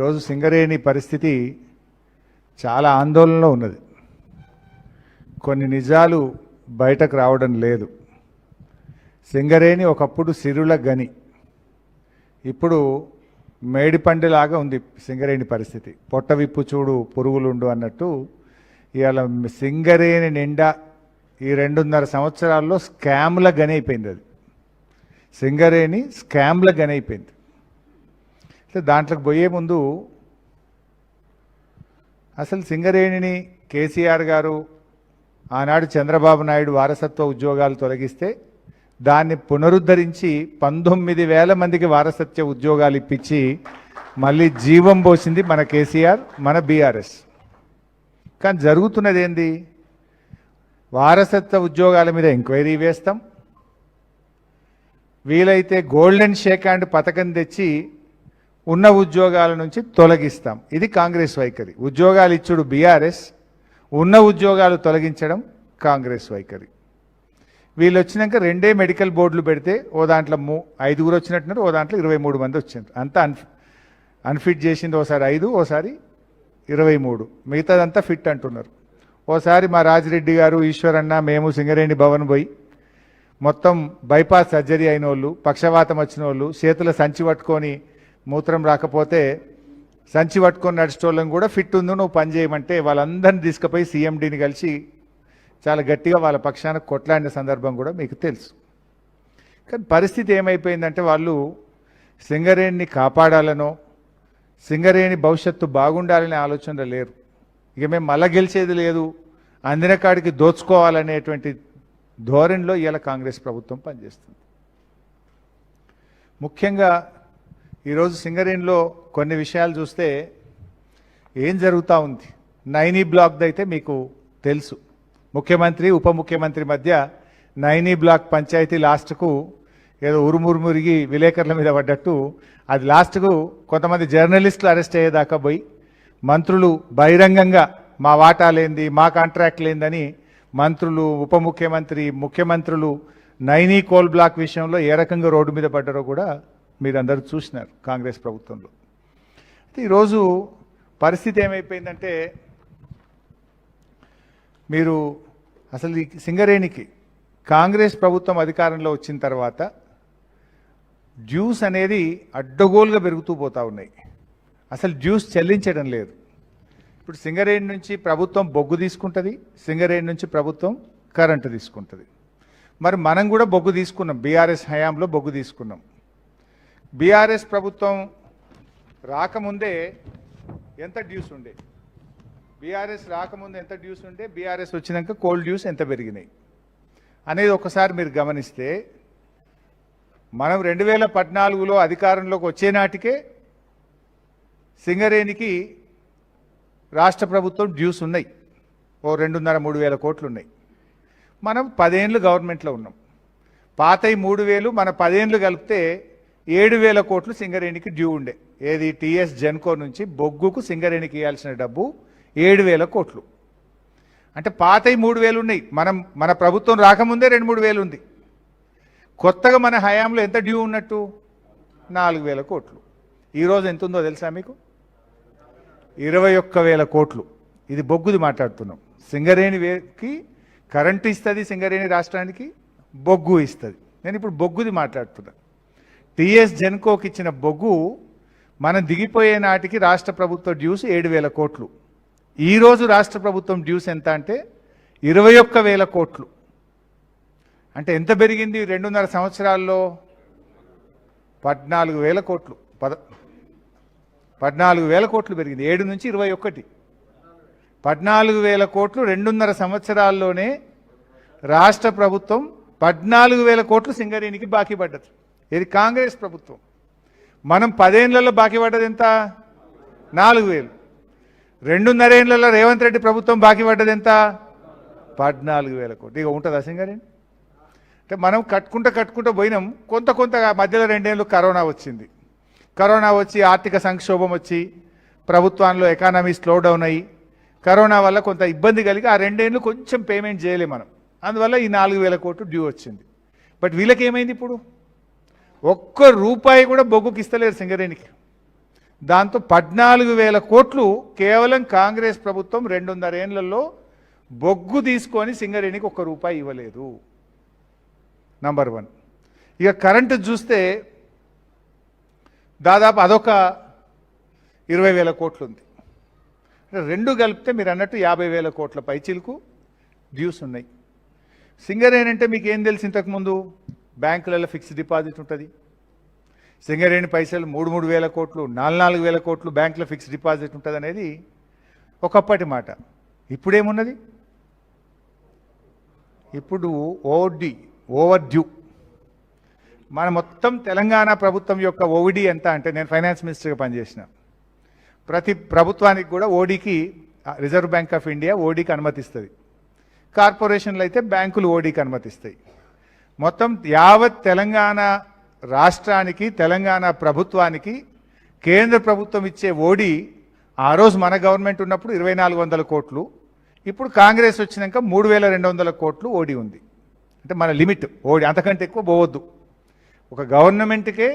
ఈరోజు సింగరేణి పరిస్థితి చాలా ఆందోళనలో ఉన్నది. కొన్ని నిజాలు బయటకు రావడం లేదు. సింగరేణి ఒకప్పుడు సిరుల గని, ఇప్పుడు మేడిపండులాగా ఉంది సింగరేణి పరిస్థితి. పొట్ట విప్పు చూడు పురుగులుండు అన్నట్టు ఇవాళ సింగరేణి నిండా ఈ 2.5 సంవత్సరాల్లో స్కామ్ల గని అయిపోయింది. అది సింగరేణి స్కామ్ల గని అయిపోయింది. దాంట్లోకి పోయే ముందు అసలు సింగరేణిని కేసీఆర్ గారు ఆనాడు చంద్రబాబు నాయుడు వారసత్వ ఉద్యోగాలు తొలగిస్తే దాన్ని పునరుద్ధరించి 19,000 మందికి వారసత్వ ఉద్యోగాలు ఇప్పించి మళ్ళీ జీవం పోసింది మన కేసీఆర్, మన బీఆర్ఎస్. కానీ జరుగుతున్నది ఏంది? వారసత్వ ఉద్యోగాల మీద ఎంక్వైరీ వేస్తాం, వీలైతే గోల్డెన్ షేక్ హ్యాండ్ పథకం తెచ్చి ఉన్న ఉద్యోగాల నుంచి తొలగిస్తాం. ఇది కాంగ్రెస్ వైఖరి. ఉద్యోగాలు ఇచ్చుడు బీఆర్ఎస్, ఉన్న ఉద్యోగాలు తొలగించడం కాంగ్రెస్ వైఖరి. వీళ్ళు వచ్చినాక 2 మెడికల్ బోర్డులు పెడితే ఓ దాంట్లో 5 వచ్చినట్టున్నారు, ఓ దాంట్లో 23 మంది వచ్చినారు. అంతా అన్ఫిట్ చేసింది ఓసారి 5, ఓసారి 23, మిగతాదంతా ఫిట్ అంటున్నారు. ఓసారి మా రాజిరెడ్డి గారు, ఈశ్వరన్న, మేము సింగరేణి భవన్ పోయి మొత్తం బైపాస్ సర్జరీ అయిన వాళ్ళు, పక్షవాతం వచ్చిన వాళ్ళు, చేతుల సంచి పట్టుకొని మూత్రం రాకపోతే సంచి పట్టుకొని నడిచేటోళ్ళని కూడా ఫిట్ ఉందో నువ్వు పని చేయమంటే వాళ్ళందరినీ తీసుకుపోయి సీఎండీని కలిసి చాలా గట్టిగా వాళ్ళ పక్షాన కొట్లాడిన సందర్భం కూడా మీకు తెలుసు. కానీ పరిస్థితి ఏమైపోయిందంటే వాళ్ళు సింగరేణిని కాపాడాలనో సింగరేణి భవిష్యత్తు బాగుండాలనే ఆలోచనలో లేరు. ఇక మేము మళ్ళా గెలిచేది లేదు, అందిన కాడికి దోచుకోవాలనేటువంటి ధోరణిలో ఇవాళ కాంగ్రెస్ ప్రభుత్వం పనిచేస్తుంది. ముఖ్యంగా ఈరోజు సింగరేణిలో కొన్ని విషయాలు చూస్తే ఏం జరుగుతూ ఉంది. 9E బ్లాక్ది అయితే మీకు తెలుసు. ముఖ్యమంత్రి ఉప ముఖ్యమంత్రి మధ్య 9E బ్లాక్ పంచాయతీ లాస్ట్కు ఏదో ఉరుమురిగి విలేకరుల మీద పడ్డట్టు అది లాస్ట్కు కొంతమంది జర్నలిస్టులు అరెస్ట్ అయ్యేదాకా పోయి మంత్రులు బహిరంగంగా మా వాటా లేంది, మా కాంట్రాక్ట్ లేందని మంత్రులు, ఉప ముఖ్యమంత్రి, ముఖ్యమంత్రులు 9E కోల్ బ్లాక్ విషయంలో ఏ రకంగా రోడ్డు మీద పడ్డారో కూడా మీరందరూ చూసినారు కాంగ్రెస్ ప్రభుత్వంలో. అయితే ఈరోజు పరిస్థితి ఏమైపోయిందంటే మీరు అసలు ఈ సింగరేణికి కాంగ్రెస్ ప్రభుత్వం అధికారంలో వచ్చిన తర్వాత డ్యూస్ అనేది అడ్డగోలుగా పెరుగుతూ పోతూ ఉన్నాయి. అసలు డ్యూస్ చెల్లించడం లేదు. ఇప్పుడు సింగరేణి నుంచి ప్రభుత్వం బొగ్గు తీసుకుంటుంది, సింగరేణి నుంచి ప్రభుత్వం కరెంటు తీసుకుంటుంది. మరి మనం కూడా బొగ్గు తీసుకున్నాం, బీఆర్ఎస్ హయాంలో బొగ్గు తీసుకున్నాం. బీఆర్ఎస్ ప్రభుత్వం రాకముందే ఎంత డ్యూస్ ఉండే, బీఆర్ఎస్ రాకముందు ఎంత డ్యూస్ ఉండే, బీఆర్ఎస్ వచ్చినాక కోల్ డ్యూస్ ఎంత పెరిగినాయి అనేది ఒకసారి మీరు గమనిస్తే మనం 2014లో అధికారంలోకి వచ్చే నాటికే సింగరేణికి రాష్ట్ర ప్రభుత్వం డ్యూస్ ఉన్నాయి, ఓ 2.5-3 వేల కోట్లు ఉన్నాయి. మనం 10 ఏళ్ళు గవర్నమెంట్లో ఉన్నాం. పాతయి 3,000, మన 10 ఏళ్ళు కలిపితే 7,000 కోట్లు సింగరేణికి డ్యూ ఉండే. ఏది? టీఎస్ జెన్కో నుంచి బొగ్గుకు సింగరేణికి ఇవ్వాల్సిన డబ్బు 7,000 కోట్లు. అంటే పాతయి 3,000 ఉన్నాయి, మన ప్రభుత్వం రాకముందే 2-3 వేలు ఉంది. కొత్తగా మన హయాంలో ఎంత డ్యూ ఉన్నట్టు? 4,000 కోట్లు. ఈరోజు ఎంత ఉందో తెలుసా మీకు? 21,000 కోట్లు. ఇది బొగ్గుది మాట్లాడుతున్నాం. సింగరేణికి కరెంటు ఇస్తుంది, సింగరేణి రాష్ట్రానికి బొగ్గు ఇస్తుంది. నేను ఇప్పుడు బొగ్గుది మాట్లాడుతున్నా. టీఎస్ జెన్కోకి ఇచ్చిన బొగ్గు మనం దిగిపోయే నాటికి రాష్ట్ర ప్రభుత్వ డ్యూస్ 7,000 కోట్లు. ఈరోజు రాష్ట్ర ప్రభుత్వం డ్యూస్ ఎంత అంటే 21,000 కోట్లు. అంటే ఎంత పెరిగింది 2.5 సంవత్సరాల్లో? 14,000 కోట్లు. 14,000 కోట్లు పెరిగింది. 7 నుంచి 21. 14,000 కోట్లు 2.5 సంవత్సరాల్లోనే రాష్ట్ర ప్రభుత్వం 14,000 కోట్లు సింగరేణికి బాకీ పడ్డది. ఇది కాంగ్రెస్ ప్రభుత్వం. మనం 10 ఏళ్లలో బాకీ పడ్డది ఎంత? 4,000. 2.5 ఏళ్లలో రేవంత్ రెడ్డి ప్రభుత్వం బాకీ పడ్డది ఎంత? 14,000 కోట్లు. ఇక ఉంటుందా సింగరేణి? అంటే మనం కట్టుకుంటూ పోయినాం. కొంత మధ్యలో 2 ఏళ్ళు కరోనా వచ్చింది. కరోనా వచ్చి ఆర్థిక సంక్షోభం వచ్చి ప్రభుత్వంలో ఎకానమీ స్లో డౌన్ అయ్యి కరోనా వల్ల కొంత ఇబ్బంది కలిగి ఆ 2 ఏళ్ళు కొంచెం పేమెంట్ చేయలేము మనం. అందువల్ల ఈ 4,000 కోట్లు డ్యూ వచ్చింది. బట్ వీళ్ళకి ఏమైంది? ఇప్పుడు ఒక్క రూపాయి కూడా బొగ్గుకి ఇస్తలేరు సింగరేణికి. దాంతో 14,000 కోట్లు కేవలం కాంగ్రెస్ ప్రభుత్వం 2.5 ఏళ్లలో బొగ్గు తీసుకొని సింగరేణికి ₹1 ఇవ్వలేదు. నంబర్ 1. ఇక కరెంటు చూస్తే దాదాపు అదొక 20,000 కోట్లు ఉంది. రెండు కలిపితే మీరు అన్నట్టు 50,000 కోట్ల పైచిలకు డ్యూస్ ఉన్నాయి. సింగరేణి అంటే మీకు ఏం తెలిసి ఇంతకుముందు బ్యాంకులలో ఫిక్స్డ్ డిపాజిట్ ఉంటుంది. సింగరేణి పైసలు 3,000 కోట్లు 4,000 కోట్లు బ్యాంకులో ఫిక్స్డ్ డిపాజిట్ ఉంటుంది అనేది ఒకప్పటి మాట. ఇప్పుడేమున్నది? ఇప్పుడు ఓవర్ డ్యూ. మన మొత్తం తెలంగాణ ప్రభుత్వం యొక్క ఓవిడి ఎంత అంటే, నేను ఫైనాన్స్ మినిస్టర్గా పనిచేసిన, ప్రతి ప్రభుత్వానికి కూడా ఓడికి రిజర్వ్ బ్యాంక్ ఆఫ్ ఇండియా ఓడికి అనుమతిస్తుంది. కార్పొరేషన్లు అయితే బ్యాంకులు ఓడికి అనుమతిస్తాయి. మొత్తం యావత్ తెలంగాణ రాష్ట్రానికి తెలంగాణ ప్రభుత్వానికి కేంద్ర ప్రభుత్వం ఇచ్చే ఓడి ఆ రోజు మన గవర్నమెంట్ ఉన్నప్పుడు 2,400 కోట్లు, ఇప్పుడు కాంగ్రెస్ వచ్చినాక 3,200 కోట్లు ఓడి ఉంది. అంటే మన లిమిట్ ఓడి, అంతకంటే ఎక్కువ పోవద్దు. ఒక గవర్నమెంట్కే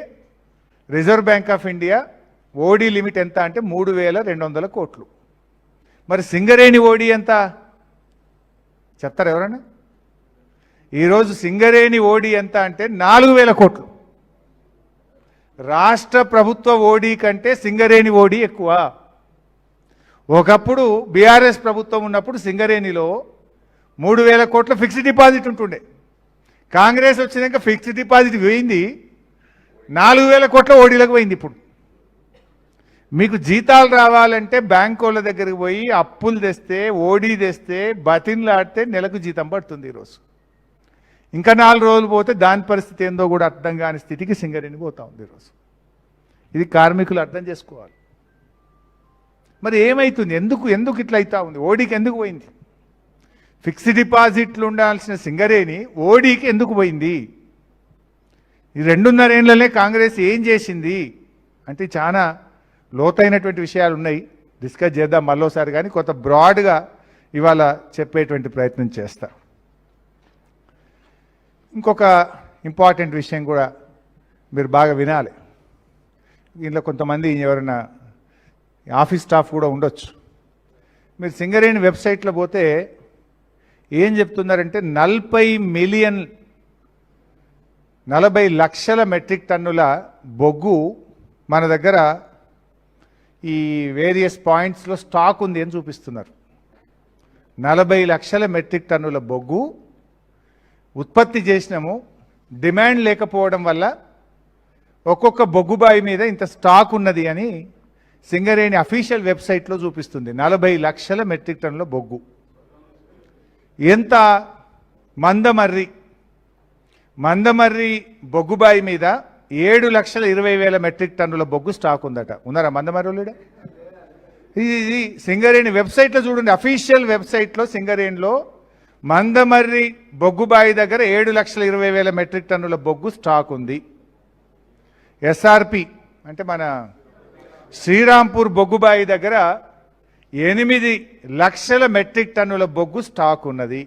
reserve bank of India OD limit ఎంత అంటే 3,200 కోట్లు. మరి సింగరేణి ఓడి ఎంత చెప్తారు ఎవరైనా? ఈరోజు సింగరేణి ఓడి ఎంత అంటే 4,000 కోట్లు. రాష్ట్ర ప్రభుత్వ ఓడి కంటే సింగరేణి ఓడి ఎక్కువ. ఒకప్పుడు బీఆర్ఎస్ ప్రభుత్వం ఉన్నప్పుడు సింగరేణిలో 3,000 కోట్ల ఫిక్స్డ్ డిపాజిట్ ఉంటుండే. కాంగ్రెస్ వచ్చినాక ఫిక్స్డ్ డిపాజిట్ పోయింది, 4,000 కోట్ల ఓడీలకు పోయింది. ఇప్పుడు మీకు జీతాలు రావాలంటే బ్యాంకోళ్ళ దగ్గరికి పోయి అప్పులు తెస్తే, ఓడీ తెస్తే, బతిన్లాడితే నెలకు జీతం పడుతుంది. ఈరోజు ఇంకా 4 రోజులు పోతే దాని పరిస్థితి ఏందో కూడా అర్థం కాని స్థితికి సింగరేణి పోతా ఉంది ఈరోజు. ఇది కార్మికులు అర్థం చేసుకోవాలి. మరి ఏమవుతుంది? ఎందుకు ఇట్లా అవుతా ఉంది? ఓడీకి ఎందుకు పోయింది? ఫిక్స్డ్ డిపాజిట్లు ఉండాల్సిన సింగరేణి ఓడీకి ఎందుకు పోయింది? ఈ 2.5 ఏళ్లనే కాంగ్రెస్ ఏం చేసింది అంటే చాలా లోతైనటువంటి విషయాలు ఉన్నాయి, డిస్కస్ చేద్దాం మళ్ళోసారి. కానీ కొంత బ్రాడ్గా ఇవాళ చెప్పేటువంటి ప్రయత్నం చేస్తా. ఇంకొక ఇంపార్టెంట్ విషయం కూడా మీరు బాగా వినాలి. దీనిలో కొంతమంది ఎవరైనా ఆఫీస్ స్టాఫ్ కూడా ఉండొచ్చు. మీరు సింగరేణి వెబ్సైట్లో పోతే ఏం చెప్తున్నారంటే 40 లక్షల మెట్రిక్ టన్నుల బొగ్గు మన దగ్గర ఈ వేరియస్ పాయింట్స్లో స్టాక్ ఉంది అని చూపిస్తున్నారు. 40 లక్షల మెట్రిక్ టన్నుల బొగ్గు ఉత్పత్తి చేసినాము, డిమాండ్ లేకపోవడం వల్ల ఒక్కొక్క బొగ్గుబాయి మీద ఇంత స్టాక్ ఉన్నది అని సింగరేణి అఫీషియల్ వెబ్సైట్లో చూపిస్తుంది. 40 లక్షల మెట్రిక్ టన్నుల బొగ్గు. ఎంత? మందమర్రి బొగ్గుబాయి మీద 7,20,000 మెట్రిక్ టన్నుల బొగ్గు స్టాక్ ఉందట. ఉన్నారా మందమర్రిలో? ఇది సింగరేణి వెబ్సైట్లో చూడండి, అఫీషియల్ వెబ్సైట్లో సింగరేణిలో మందమర్రి బొగ్గుబాయి దగ్గర 7,20,000 మెట్రిక్ టన్నుల బొగ్గు స్టాక్ ఉంది. ఎస్ఆర్పి అంటే మన శ్రీరాంపూర్ బొగ్గుబాయి దగ్గర 8 లక్షల మెట్రిక్ టన్నుల బొగ్గు స్టాక్ ఉన్నది.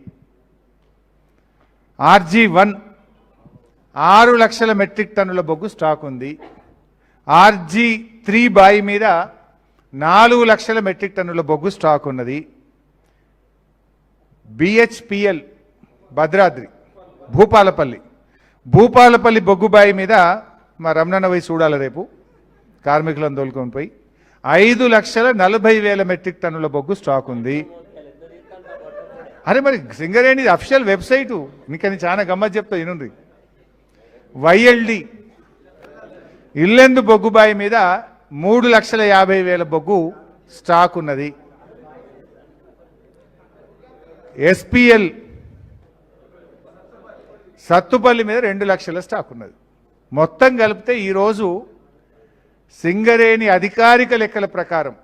RG1 6 లక్షల మెట్రిక్ టన్నుల బొగ్గు స్టాక్ ఉంది. RG3 బాయి మీద 4 లక్షల మెట్రిక్ టన్నుల బొగ్గు స్టాక్ ఉన్నది. BHPL భద్రాద్రి భూపాలపల్లి బొగ్గుబాయి మీద మా రమణన్న పోయి చూడాలి రేపు, కార్మికులను తోలుకొని పోయి 5,40,000 మెట్రిక్ టన్నుల బొగ్గు స్టాక్ ఉంది. అరే మరి సింగరేణి అఫీషియల్ వెబ్సైటు, మీకని చాలా గమ్మత్ చెప్తా వినండి. YLD ఇల్లెందు బొగ్గుబాయి మీద 3,50,000 బొగ్గు స్టాక్ ఉన్నది. SPL సత్తుపల్లి మీద 2 లక్షల స్టాక్ ఉన్నది. మొత్తం కలిపితే ఈరోజు సింగరేణి అధికారిక లెక్కల ప్రకారం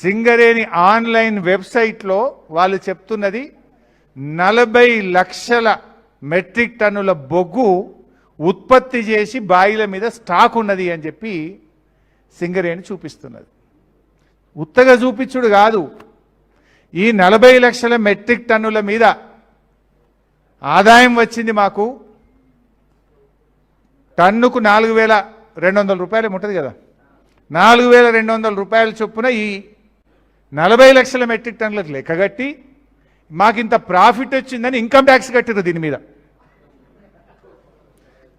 సింగరేణి ఆన్లైన్ వెబ్సైట్లో వాళ్ళు చెప్తున్నది 40 లక్షల మెట్రిక్ టన్నుల బొగ్గు ఉత్పత్తి చేసి బాయిల మీద స్టాక్ ఉన్నది అని చెప్పి సింగరేణి చూపిస్తున్నది. ఉత్తగా చూపించుడు కాదు, ఈ 40 లక్షల మెట్రిక్ టన్నుల మీద ఆదాయం వచ్చింది మాకు టన్నుకు 4,200 రూపాయలు ఉంటుంది కదా, 4,200 రూపాయల చొప్పున ఈ 40 లక్షల మెట్రిక్ టన్నులకు లెక్కగట్టి మాకింత ప్రాఫిట్ వచ్చిందని ఇన్కమ్ ట్యాక్స్ కట్టిరు దీని మీద.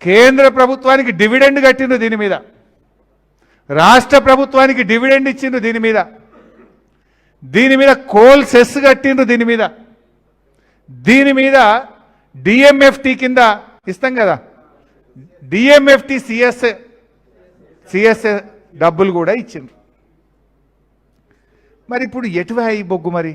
కేంద్ర ప్రభుత్వానికి డివిడెండ్ కట్టిండ్రు దీని మీద. రాష్ట్ర ప్రభుత్వానికి డివిడెండ్ ఇచ్చిండ్రు దీని మీద. దీని మీద కోల్ సెస్ కట్టిండ్రు దీని మీద. దీని మీద డిఎంఎఫ్టి కింద ఇస్తాం కదా, డిఎంఎఫ్టి సిఎస్ఏ డబ్బులు కూడా ఇచ్చిండ్రు. మరి ఇప్పుడు ఎటువై బొగ్గు మరి